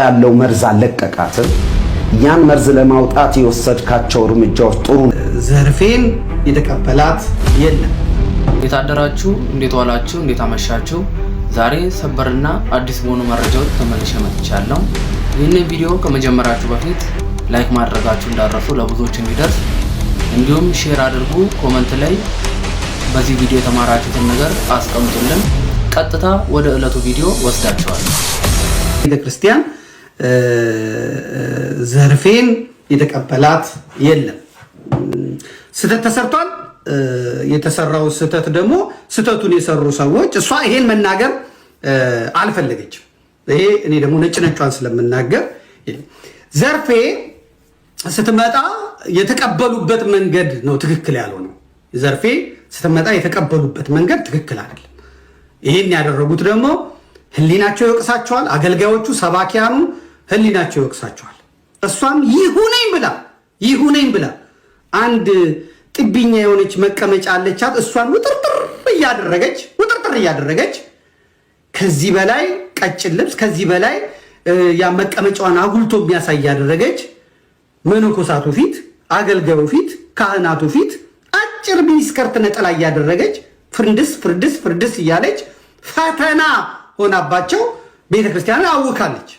ያለው መርዝ አለቀቃትም። ያን መርዝ ለማውጣት የወሰድካቸው እርምጃዎች ጥሩ። ዘርፌን የተቀበላት የለም። እንዴት አደራችሁ? እንዴት ዋላችሁ? እንዴት አመሻችሁ? ዛሬ ሰበርና አዲስ በሆኑ መረጃዎች ተመልሼ መጥቻለሁ። ይህንን ቪዲዮ ከመጀመራችሁ በፊት ላይክ ማድረጋችሁ እንዳትረሱ ለብዙዎች እንዲደርስ፣ እንዲሁም ሼር አድርጉ። ኮሜንት ላይ በዚህ ቪዲዮ የተማራችሁትን ነገር አስቀምጡልን። ቀጥታ ወደ ዕለቱ ቪዲዮ ወስዳችኋለሁ። ቤተክርስቲያን ዘርፌን የተቀበላት የለም። ስተት ተሰርቷል። የተሰራው ስተት ደግሞ ስተቱን የሰሩ ሰዎች እሷ ይሄን መናገር አልፈለገችም። ይሄ እኔ ደግሞ ነጭነጯን ስለምናገር ዘርፌ ስትመጣ የተቀበሉበት መንገድ ነው ትክክል ያልሆነው። ዘርፌ ስትመጣ የተቀበሉበት መንገድ ትክክል አይደለም። ይሄን ያደረጉት ደግሞ ህሊናቸው ይወቅሳቸዋል። አገልጋዮቹ ሰባኪያኑ ህሊናቸው ይወቅሳቸዋል። እሷም ይሁነኝ ብላ አንድ ጥብኛ የሆነች መቀመጫ አለቻት። እሷን ውጥርጥር እያደረገች ከዚህ በላይ ቀጭን ልብስ ከዚህ በላይ ያ መቀመጫዋን አጉልቶ የሚያሳይ ያደረገች መነኮሳቱ ፊት፣ አገልጋዩ ፊት፣ ካህናቱ ፊት አጭር ሚኒስከርት ነጠላ እያደረገች ፍርድስ እያለች ፈተና ሆናባቸው ቤተክርስቲያንን አውካለች።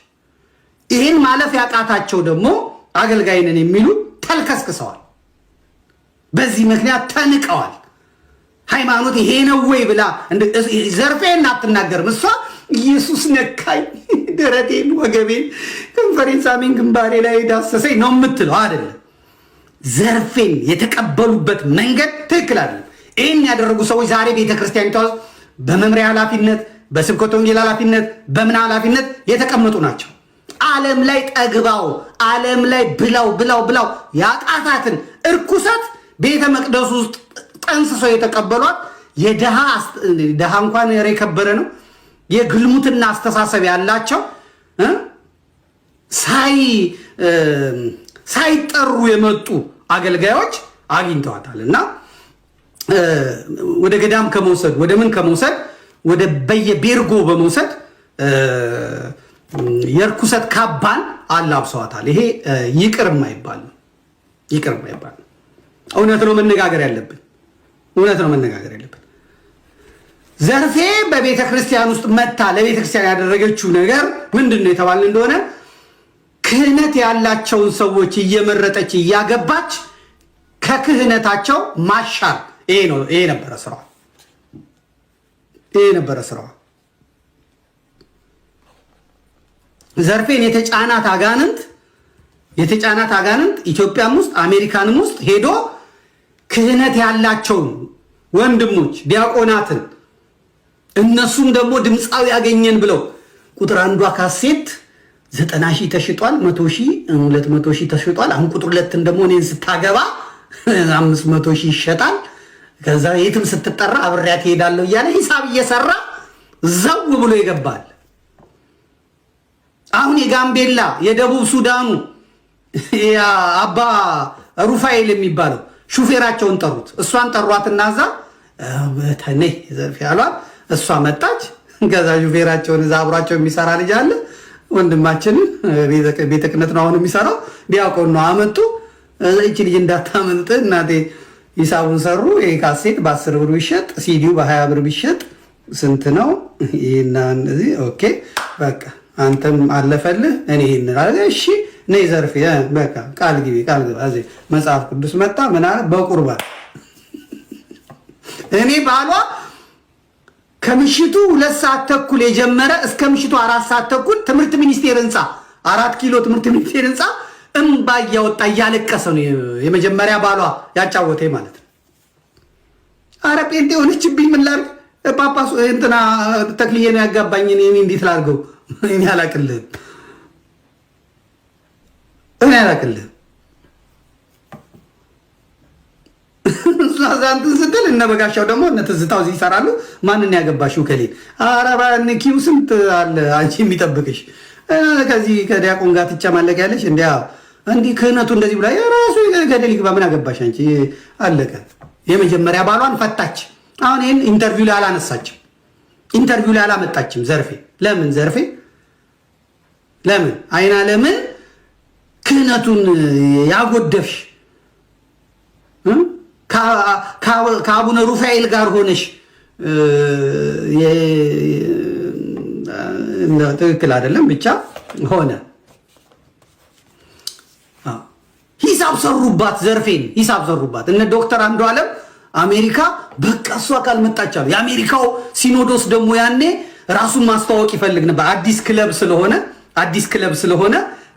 ይህን ማለፍ ያቃታቸው ደግሞ አገልጋይነን የሚሉ ተልከስክሰዋል። በዚህ ምክንያት ተንቀዋል። ሃይማኖት ይሄ ነው ወይ ብላ ዘርፌን አትናገርም። እሷ ኢየሱስ ነካኝ፣ ደረቴን፣ ወገቤን፣ ከንፈሬን ሳሜን፣ ግንባሬ ላይ ዳሰሰኝ ነው የምትለው አይደለም። ዘርፌን የተቀበሉበት መንገድ ትክክል አይደለም። ይህን ያደረጉ ሰዎች ዛሬ ቤተክርስቲያኒቷ ውስጥ በመምሪያ ኃላፊነት፣ በስብከተ ወንጌል ኃላፊነት፣ በምን ኃላፊነት የተቀመጡ ናቸው። ዓለም ላይ ጠግባው ዓለም ላይ ብላው ያቃታትን እርኩሰት ቤተ መቅደሱ ውስጥ ጠንስሰው የተቀበሏት የደሃ እንኳን የከበረ ነው የግልሙትና አስተሳሰብ ያላቸው ሳይጠሩ የመጡ አገልጋዮች አግኝተዋታል። እና ወደ ገዳም ከመውሰድ ወደ ምን ከመውሰድ ወደ በየቤርጎ በመውሰድ የርኩሰት ካባን አላብሰዋታል። ይሄ ይቅር የማይባል ነው። እውነት ነው መነጋገር ያለብን። ዘርፌ በቤተ ክርስቲያን ውስጥ መታ ለቤተ ክርስቲያን ያደረገችው ነገር ምንድን ነው የተባለ እንደሆነ ክህነት ያላቸውን ሰዎች እየመረጠች እያገባች ከክህነታቸው ማሻር። ይሄ ነበረ ስራዋ። ዘርፌን የተጫናት አጋንንት ኢትዮጵያም ውስጥ አሜሪካንም ውስጥ ሄዶ ክህነት ያላቸውን ወንድሞች ዲያቆናትን እነሱም ደግሞ ድምፃዊ ያገኘን ብለው ቁጥር አንዷ ካሴት 90,000 ተሽጧል፣ 100,000 200,000 ተሽጧል። አሁን ቁጥር ሁለትን ደግሞ እኔን ስታገባ 500,000 ይሸጣል። ከዛ የትም ስትጠራ አብሬያት እሄዳለሁ እያለ ሂሳብ እየሰራ ዘው ብሎ ይገባል። አሁን የጋምቤላ የደቡብ ሱዳኑ አባ ሩፋኤል የሚባለው ሹፌራቸውን ጠሩት። እሷን ጠሯትና እዛ በተኔ ዘርፍ ያሏት እሷ መጣች። ከዛ ሹፌራቸውን እዛ አብሯቸው የሚሰራ ልጅ አለ ወንድማችንን ቤተ ክህነት ነው አሁን የሚሰራው ዲያቆን ነው አመጡ። እቺ ልጅ እንዳታመልጥ እናቴ ሂሳቡን ሰሩ። ይሄ ካሴት በ10 ብር ቢሸጥ ሲዲው በ20 ብር ቢሸጥ ስንት ነው? ይሄና እንደዚህ ኦኬ በቃ አንተም አለፈልህ እኔ ይሄን አለ። እሺ ነይ ዘርፌ በቃ ቃል ግቢ እዚህ መጽሐፍ ቅዱስ መጣ ምን አለ በቁርባን እኔ ባሏ ከምሽቱ 2 ሰዓት ተኩል የጀመረ እስከ ምሽቱ 4 ሰዓት ተኩል ትምህርት ሚኒስቴር ህንፃ 4 ኪሎ ትምህርት ሚኒስቴር ህንፃ እንባ እያወጣ እያለቀሰ ነው የመጀመሪያ ባሏ ያጫወተኝ ማለት ነው። አረ ጴንጤ ሆነችብኝ ምን ላድርግ? ጳጳሱ እንትና ተክልዬ ነው ያጋባኝ እኔ እንዴት ላድርገው? እኔ አላቅልህም። ዛንትን ስትል እነ በጋሻው ደግሞ እነ ትዝታው እዚህ ይሰራሉ። ማንን ያገባሽው ከሌን? ኧረ ኪው ስንት አለ አንቺ የሚጠብቅሽ። ከዚህ ከዲያቆን ጋር ትጨማለቂያለሽ። እንዲህ ክህነቱ እንደዚህ ብላ የራሱ ገደል ይግባ። ምን አገባሽ አንቺ? አለቀ። የመጀመሪያ ባሏን ፈታች። አሁን ይህን ኢንተርቪው ላይ አላነሳችም፣ ኢንተርቪው ላይ አላመጣችም። ዘርፌ ለምን ዘርፌ ለምን አይን ዓለምን ክህነቱን ያጎደፍሽ ከአቡነ ሩፋኤል ጋር ሆነሽ ትክክል አይደለም ብቻ ሆነ። ሂሳብ ሰሩባት፣ ዘርፌን ሂሳብ ሰሩባት። እነ ዶክተር አንዱዓለም አሜሪካ በቃ እሷ ካልመጣቻሉ የአሜሪካው ሲኖዶስ ደግሞ ያኔ ራሱን ማስተዋወቅ ይፈልግ ነበር። አዲስ ክለብ ስለሆነ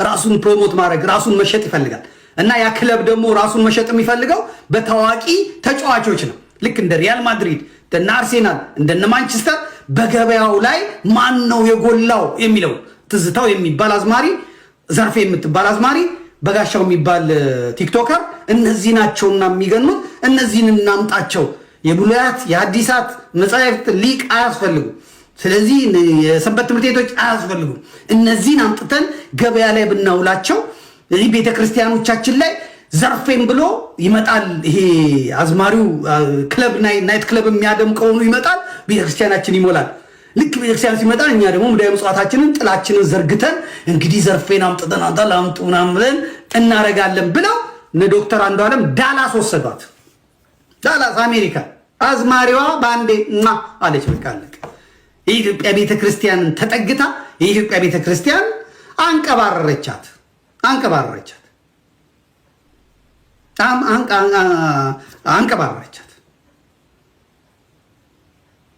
ራሱን ፕሮሞት ማድረግ ራሱን መሸጥ ይፈልጋል። እና ያ ክለብ ደግሞ ራሱን መሸጥ የሚፈልገው በታዋቂ ተጫዋቾች ነው። ልክ እንደ ሪያል ማድሪድ፣ እንደነ አርሴናል፣ እንደነ ማንቸስተር በገበያው ላይ ማን ነው የጎላው የሚለው ትዝታው የሚባል አዝማሪ፣ ዘርፌ የምትባል አዝማሪ፣ በጋሻው የሚባል ቲክቶከር እነዚህ ናቸውና የሚገኑት። እነዚህን እናምጣቸው። የብሉያት የሐዲሳት መጻሕፍት ሊቅ አያስፈልጉ። ስለዚህ የሰንበት ትምህርት ቤቶች አያስፈልጉ። እነዚህን አምጥተን ገበያ ላይ ብናውላቸው እዚህ ቤተክርስቲያኖቻችን ላይ ዘርፌን ብሎ ይመጣል። ይሄ አዝማሪው ክለብ ናይት ክለብ የሚያደምቀው ይመጣል። ቤተክርስቲያናችን ይሞላል። ልክ ቤተክርስቲያን ሲመጣ እኛ ደግሞ ሙዳየ ምጽዋታችንን ጥላችንን ዘርግተን እንግዲህ ዘርፌን አምጥተን አምጡ ምናምን ብለን እናረጋለን ብለው እነ ዶክተር አንዱዓለም ዳላስ ወሰዷት። ዳላስ አሜሪካ። አዝማሪዋ በአንዴ አለች። በቃ አለቀ። የኢትዮጵያ ቤተክርስቲያንን ተጠግታ የኢትዮጵያ ቤተክርስቲያን አንቀባረረቻት።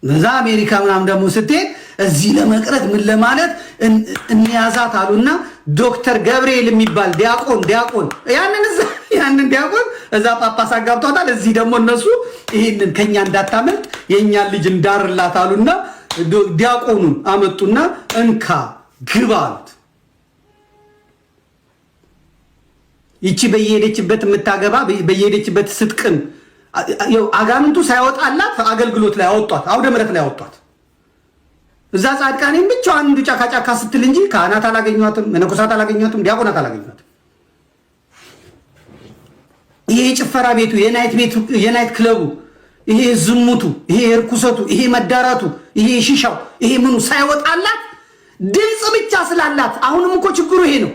እዛ አሜሪካ ምናምን ደግሞ ስትሄድ እዚህ ለመቅረት ምን ለማለት እንያዛት አሉና ዶክተር ገብርኤል የሚባል ዲያቆን ያንን ዲያቆን እዛ ጳጳስ አጋብቷታል። እዚህ ደግሞ እነሱ ይህንን ከኛ እንዳታመልጥ የእኛን ልጅ እንዳርላት አሉና ዲያቆኑን አመጡና እንካ ግባ አሉት። ይቺ በየሄደችበት የምታገባ በየሄደችበት ስትቅም አጋንንቱ ሳይወጣላት አገልግሎት ላይ አወጧት፣ አውደ ምሕረት ላይ አወጧት። እዛ ጻድቃኔም ብቻዋን አንዱ ጫካ ስትል እንጂ ካህናት አላገኟትም፣ መነኮሳት አላገኟትም፣ ዲያቆናት አላገኟትም። ይሄ የጭፈራ ቤቱ፣ የናይት ክለቡ፣ ይሄ ዝሙቱ፣ ይሄ እርኩሰቱ፣ ይሄ መዳራቱ፣ ይሄ ሽሻው፣ ይሄ ምኑ ሳይወጣላት ድምፅ ብቻ ስላላት። አሁንም እኮ ችግሩ ይሄ ነው።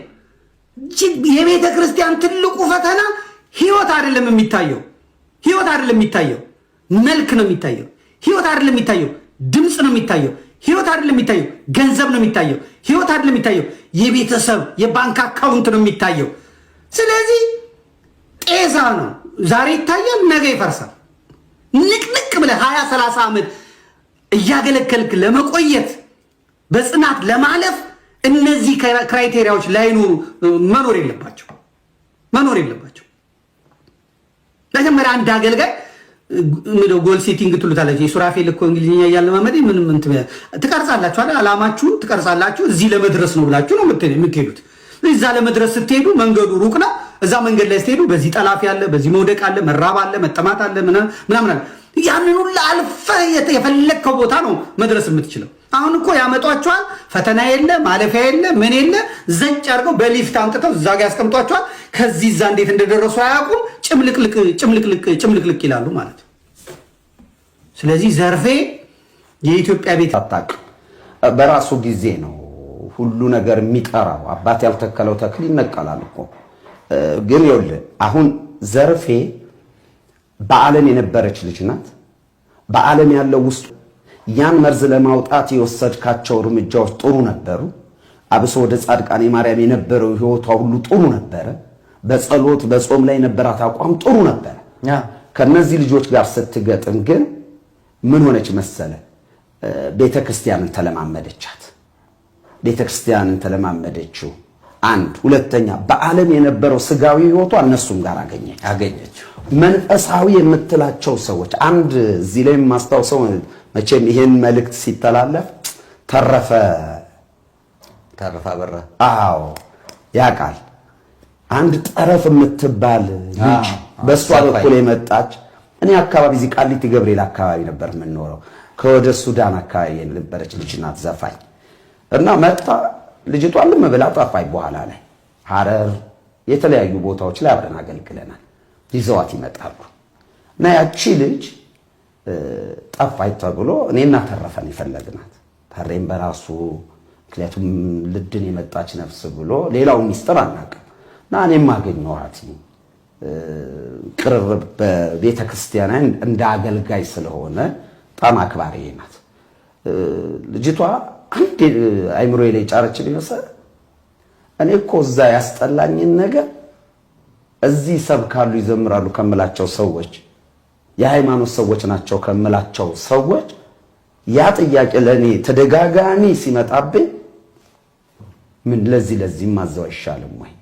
የቤተ ክርስቲያን ትልቁ ፈተና ህይወት አይደለም የሚታየው፣ መልክ ነው የሚታየው። ህይወት አይደለም የሚታየው፣ ድምፅ ነው የሚታየው። ህይወት አይደለም የሚታየው፣ ገንዘብ ነው የሚታየው። ህይወት አይደለም የሚታየው፣ የቤተሰብ የባንክ አካውንት ነው የሚታየው። ስለዚህ ጤዛ ነው። ዛሬ ይታያል፣ ነገ ይፈርሳል። ንቅንቅ ብለህ 20-30 ዓመት እያገለገልክ ለመቆየት በጽናት ለማለፍ እነዚህ ክራይቴሪያዎች ላይኖሩ መኖር የለባቸው። መጀመሪያ አንድ አገልጋይ ጎል ሴቲንግ ትሉታላችሁ። የሱራፌል እኮ እንግሊዝኛ እያለማመደ ምንም ትቀርጻላችሁ አይደል? ዓላማችሁን ትቀርጻላችሁ። እዚህ ለመድረስ ነው ብላችሁ ነው የምትሄዱት። እዛ ለመድረስ ስትሄዱ መንገዱ ሩቅ ነው። እዛ መንገድ ላይ ስትሄዱ በዚህ ጠላፊ አለ፣ በዚህ መውደቅ አለ፣ መራብ አለ፣ መጠማት አለ፣ ምናምን አለ። ያንን ሁሉ አልፈህ የፈለግከው ቦታ ነው መድረስ የምትችለው። አሁን እኮ ያመጧቸዋል። ፈተና የለ፣ ማለፊያ የለ፣ ምን የለ። ዘጭ አድርገው በሊፍት አምጥተው እዛ ጋር ያስቀምጧቸዋል። ከዚህ እዛ እንዴት እንደደረሱ አያውቁም። ጭምልቅልቅ ይላሉ ማለት ነው። ስለዚህ ዘርፌ የኢትዮጵያ ቤት አታውቅም። በራሱ ጊዜ ነው ሁሉ ነገር የሚጠራው። አባት ያልተከለው ተክል ይነቀላል እኮ። ግን ይኸውልህ አሁን ዘርፌ በዓለም የነበረች ልጅ ናት። በዓለም ያለው ውስጥ ያን መርዝ ለማውጣት የወሰድካቸው እርምጃዎች ጥሩ ነበሩ። አብሶ ወደ ጻድቃኔ ማርያም የነበረው ህይወቷ ሁሉ ጥሩ ነበረ። በጸሎት በጾም ላይ የነበራት አቋም ጥሩ ነበረ። ከነዚህ ልጆች ጋር ስትገጥም ግን ምን ሆነች መሰለ? ቤተክርስቲያንን ተለማመደቻት። ቤተክርስቲያንን ተለማመደችው። አንድ ሁለተኛ በዓለም የነበረው ስጋዊ ህይወቷ እነሱም ጋር አገኘችው። መንፈሳዊ የምትላቸው ሰዎች አንድ እዚህ ላይ ማስታወሰው መቼም ይሄን መልእክት ሲተላለፍ ተረፈ አበራ ያውቃል። አንድ ጠረፍ የምትባል ልጅ በሷ በኩል የመጣች እኔ አካባቢ እዚህ ቃሊቲ ገብርኤል አካባቢ ነበር የምንኖረው። ከወደ ሱዳን አካባቢ የነበረች ልጅ ናት ዘፋኝ እና መጣ። ልጅቷ ልም ብላ ጠፋኝ። በኋላ ላይ ሐረር የተለያዩ ቦታዎች ላይ አብረን አገልግለናል። ይዘዋት ይመጣሉ እና ያቺ ልጅ ጠፋኝ ተብሎ እኔና ተረፈን ይፈለግናት። ታሬም በራሱ ምክንያቱም ልድን የመጣች ነፍስ ብሎ ሌላው ሚስጥር አናውቅም። እና እኔም አገኘኋት ቅርብ በቤተ ክርስቲያን እንደ አገልጋይ ስለሆነ በጣም አክባሪ ናት። ልጅቷ አንድ አይምሮዬ ላይ ጫረችልኝ መሰለህ። እኔ እኮ እዛ ያስጠላኝን ነገር እዚህ ሰብካሉ ይዘምራሉ ከምላቸው ሰዎች የሃይማኖት ሰዎች ናቸው ከምላቸው ሰዎች ያ ጥያቄ ለኔ ተደጋጋሚ ሲመጣብኝ ምን ለዚህ ማዘው አይሻልም ወይ?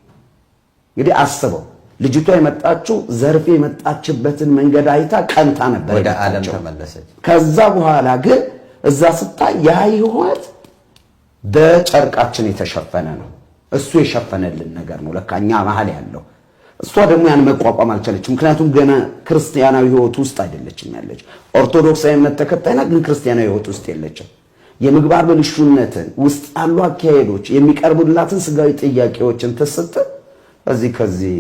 እንግዲህ አስበው ልጅቷ የመጣችው ዘርፌ የመጣችበትን መንገድ አይታ ቀንታ ነበር ወደ ዓለም ተመለሰች። ከዛ በኋላ ግን እዛ ስታይ ያ ህይወት በጨርቃችን የተሸፈነ ነው። እሱ የሸፈነልን ነገር ነው ለካኛ መሀል ያለው። እሷ ደግሞ ያን መቋቋም አልቻለችም። ምክንያቱም ገና ክርስቲያናዊ ህይወት ውስጥ አይደለችም ያለች። ኦርቶዶክሳዊ እምነት ተከታይ ናት፣ ግን ክርስቲያናዊ ህይወት ውስጥ የለችም። የምግባር ብልሹነትን ውስጥ ያሉ አካሄዶች የሚቀርቡላትን ስጋዊ ጥያቄዎችን ተሰጥተ ከዚህ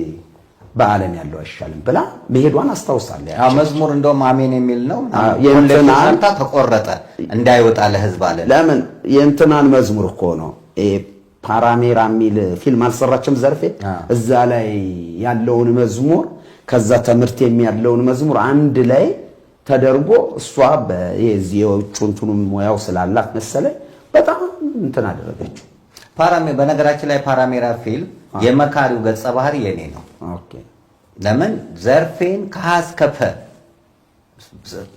በዓለም ያለው አይሻልም ብላ መሄዷን አስታውሳለሁ። መዝሙር እንደውም አሜን የሚል ነው። የእንትናን ተቆረጠ እንዳይወጣ ለህዝብ አለ። ለምን የእንትናን መዝሙር እኮ ነው ፓራሜራ የሚል ፊልም አልሰራችም ዘርፌ? እዛ ላይ ያለውን መዝሙር ከዛ ትምህርት የሚያለውን መዝሙር አንድ ላይ ተደርጎ እሷ በዚህ የውጭንቱን ሙያው ስላላት መሰለኝ በጣም እንትን አደረገችው። በነገራችን ላይ ፓራሜራ ፊልም የመካሪው ገጸ ባህሪ የኔ ነው። ኦኬ ለምን ዘርፌን ከሀስከፈ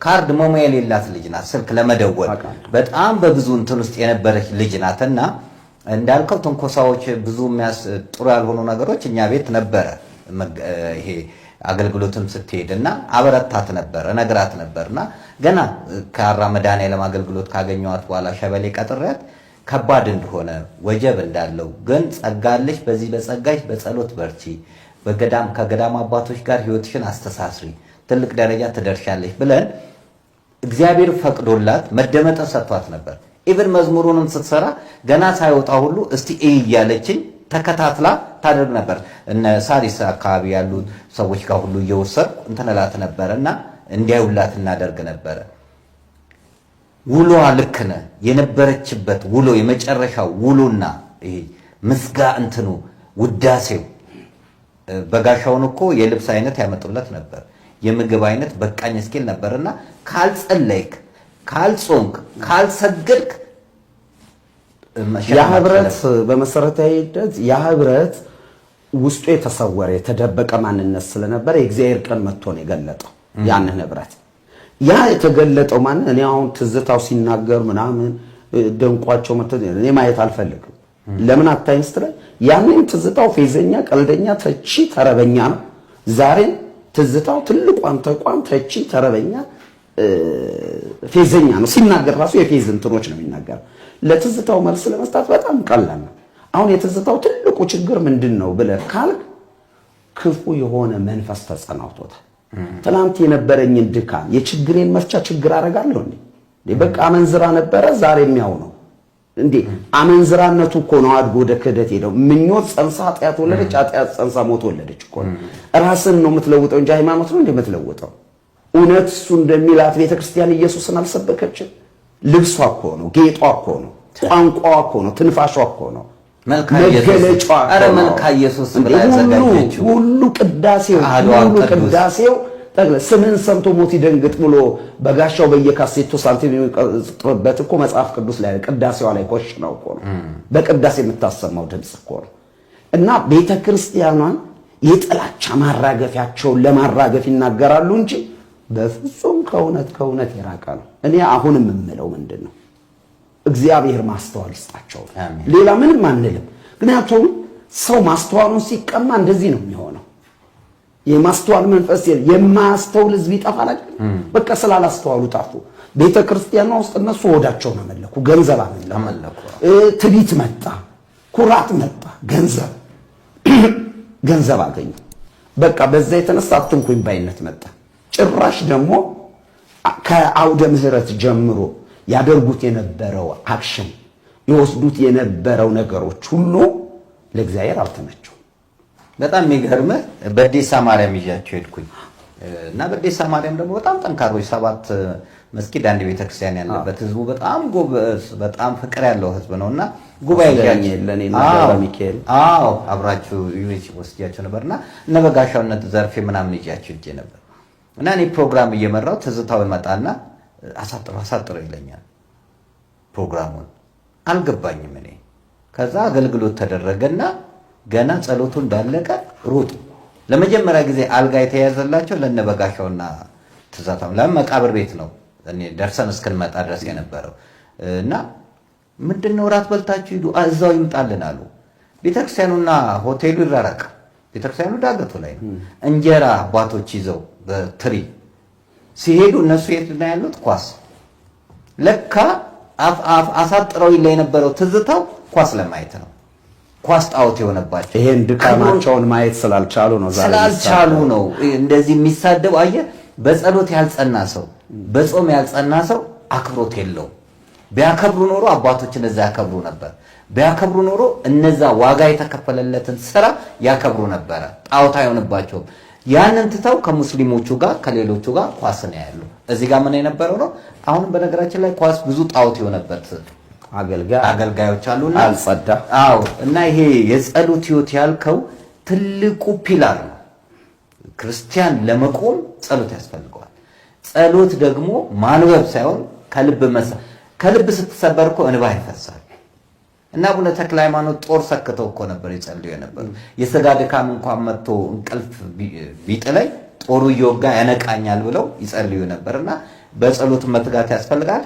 ካርድ ሞሞ የሌላት ልጅ ናት። ስልክ ለመደወል በጣም በብዙ እንትን ውስጥ የነበረች ልጅ ናትና እንዳልከው ትንኮሳዎች ብዙ ጥሩ ያልሆኑ ነገሮች እኛ ቤት ነበረ። ይሄ አገልግሎትም ስትሄድና አበረታት ነበር ነግራት ነበርና ገና ከአራ መድኃኔዓለም አገልግሎት ካገኘኋት በኋላ ሸበሌ ቀጥሬያት ከባድ እንደሆነ ወጀብ እንዳለው ግን ጸጋለሽ፣ በዚህ በጸጋሽ በጸሎት በርቺ፣ ከገዳም አባቶች ጋር ህይወትሽን አስተሳስሪ፣ ትልቅ ደረጃ ትደርሻለሽ ብለን እግዚአብሔር ፈቅዶላት መደመጠ ሰጥቷት ነበር። ኢቭን መዝሙሩንም ስትሰራ ገና ሳይወጣ ሁሉ እስቲ እያለችኝ ተከታትላ ታደርግ ነበር። እነ ሳሪስ አካባቢ ያሉ ሰዎች ጋር ሁሉ እየወሰድኩ እንትነላት ነበርና እንዲያዩላት እናደርግ ነበር። ውሎዋ ልክ ነህ የነበረችበት ውሎ የመጨረሻው ውሎና ይሄ ምስጋ እንትኑ ውዳሴው በጋሻውን እኮ የልብስ አይነት ያመጡለት ነበር፣ የምግብ አይነት በቃኝ እስኪል ነበርና ካልጸለይክ ካልጾምክ ካልሰገድክ የህብረት በመሰረታዊ ሂደት የህብረት ውስጡ የተሰወረ የተደበቀ ማንነት ስለነበረ የእግዚአብሔር ቀን መጥቶ ነው የገለጠው ያንን ህብረት። ያ የተገለጠው ማንነት እኔ አሁን ትዝታው ሲናገር ምናምን ደንቋቸው እኔ ማየት አልፈልግም። ለምን አታይም ስትለኝ ያንን ትዝታው ፌዘኛ፣ ቀልደኛ፣ ተቺ፣ ተረበኛ ነው። ዛሬም ትዝታው ትልቋን ተቋም ተቺ፣ ተረበኛ፣ ፌዘኛ ነው። ሲናገር ራሱ የፌዝ እንትኖች ነው የሚናገር። ለትዝታው መልስ ለመስጠት በጣም ቀላል ነው። አሁን የትዝታው ትልቁ ችግር ምንድነው ብለህ ካልክ ክፉ የሆነ መንፈስ ተጸናውቶታል። ትናንት የነበረኝን ድካም የችግሬን መፍቻ ችግር አደርጋለሁ እንዴ? በቃ አመንዝራ ነበረ ዛሬም ያው ነው እንዴ? አመንዝራነቱ እኮ ነው አድጎ ወደ ክህደት ሄደው። ምኞት ጸንሳ ኃጢአት ወለደች፣ ኃጢአት ጸንሳ ሞት ወለደች እኮ። ራስን ነው የምትለውጠው እንጂ ሃይማኖት ነው እንዴ የምትለውጠው? እውነት እሱ እንደሚላት ቤተክርስቲያን ኢየሱስን አልሰበከችም። ልብሷ እኮ ነው፣ ጌጧ እኮ ነው፣ ቋንቋዋ እኮ ነው፣ ትንፋሿ እኮ ነው፣ መገለጫዋ መልካ ኢየሱስ ብላ ያዘጋጀችው ሁሉ ቅዳሴው ጠቅለ ስምን ሰምቶ ሞት ይደንግጥ ብሎ በጋሻው በየካሴቱ ሳንቲም የሚቀጥበት እኮ መጽሐፍ ቅዱስ ላይ ቅዳሴዋ ላይ ኮሽ ነው እኮ ነው። በቅዳሴ የምታሰማው ድምጽ እኮ ነው። እና ቤተክርስቲያኗን የጥላቻ ማራገፊያቸውን ለማራገፍ ይናገራሉ እንጂ በፍጹም ከእውነት የራቀ ነው። እኔ አሁንም የምለው ምንድነው እግዚአብሔር ማስተዋል ይስጣቸው፣ ሌላ ምንም አንልም። ምክንያቱም ሰው ማስተዋሉን ሲቀማ እንደዚህ ነው የሚሆነው። የማስተዋል መንፈስ የማያስተውል ሕዝብ ይጠፋል። በቃ ስላላስተዋሉ ጠፉ። ቤተክርስቲያኗ ውስጥ እነሱ ሆዳቸውን አመለኩ፣ ገንዘብ አመለኩ፣ ትዕቢት መጣ፣ ኩራት መጣ፣ ገንዘብ አገኙ። በቃ በዛ የተነሳ አትንኩኝ ባይነት መጣ። ጭራሽ ደግሞ ከአውደ ምሕረት ጀምሮ ያደርጉት የነበረው አክሽን ይወስዱት የነበረው ነገሮች ሁሉ ለእግዚአብሔር አልተመቸው። በጣም የሚገርምህ በዴሳ ማርያም ይዣቸው ሄድኩኝ እና በዴሳ ማርያም ደግሞ በጣም ጠንካሮች 7 መስጊድ አንድ ቤተክርስቲያን ያለበት ህዝቡ በጣም ጎበዝ በጣም ፍቅር ያለው ህዝብ ነውና ጉባኤ ሚካኤል አብራችሁ ዩኒቨርሲቲ ወስጃቸው ነበርና እነ በጋሻውነት ዘርፌ ምናምን ይያቸው እጄ ነበር እና እኔ ፕሮግራም እየመራው ትዝታው ይመጣና አሳጥረው ይለኛል። ፕሮግራሙን አልገባኝም እኔ። ከዛ አገልግሎት ተደረገና ገና ጸሎቱ እንዳለቀ ሮጡ። ለመጀመሪያ ጊዜ አልጋ የተያዘላቸው ለነበጋሻውና ትዛታም ለመቃብር ቤት ነው እኔ ደርሰን እስክንመጣ ድረስ የነበረው እና ምንድነው ራት በልታችሁ ሂዱ እዛው ይምጣልን አሉ። ቤተክርስቲያኑና ሆቴሉ ይራራቅ። ቤተክርስቲያኑ ዳገቱ ላይ ነው። እንጀራ አባቶች ይዘው በትሪ ሲሄዱ እነሱ የት ነው ያሉት? ኳስ ለካ አሳጥረው ይለ የነበረው ትዝታው ኳስ ለማየት ነው። ኳስ ጣዖት የሆነባቸው ይሄን ድካማቸውን ማየት ስላልቻሉ ነው። ስላልቻሉ ነው እንደዚህ የሚሳደብ። አየህ፣ በጸሎት ያልጸና ሰው በጾም ያልጸና ሰው አክብሮት የለውም። ቢያከብሩ ኖሮ አባቶችን እዛ ያከብሩ ነበር። ቢያከብሩ ኖሮ እነዛ ዋጋ የተከፈለለትን ስራ ያከብሩ ነበረ። ጣዖት አይሆንባቸውም። ያንን ትተው ከሙስሊሞቹ ጋር ከሌሎቹ ጋር ኳስ ነው ያሉ። እዚህ ጋር ምን የነበረው ነው። አሁንም በነገራችን ላይ ኳስ ብዙ ጣዖት የሆነበት አገልጋዮች አሉና አልጸዳ። እና ይሄ የጸሎት ህይወት ያልከው ትልቁ ፒላር ነው። ክርስቲያን ለመቆም ጸሎት ያስፈልገዋል። ጸሎት ደግሞ ማንበብ ሳይሆን ከልብ ስትሰበር እኮ እንባ ይፈሳል። እና አቡነ ተክለ ሃይማኖት ጦር ሰክተው እኮ ነበር ይጸልዩ የነበሩ። የሥጋ ድካም እንኳን መጥቶ እንቅልፍ ቢጥለኝ ጦሩ እየወጋ ያነቃኛል ብለው ይጸልዩ ነበርና በጸሎት መትጋት ያስፈልጋል።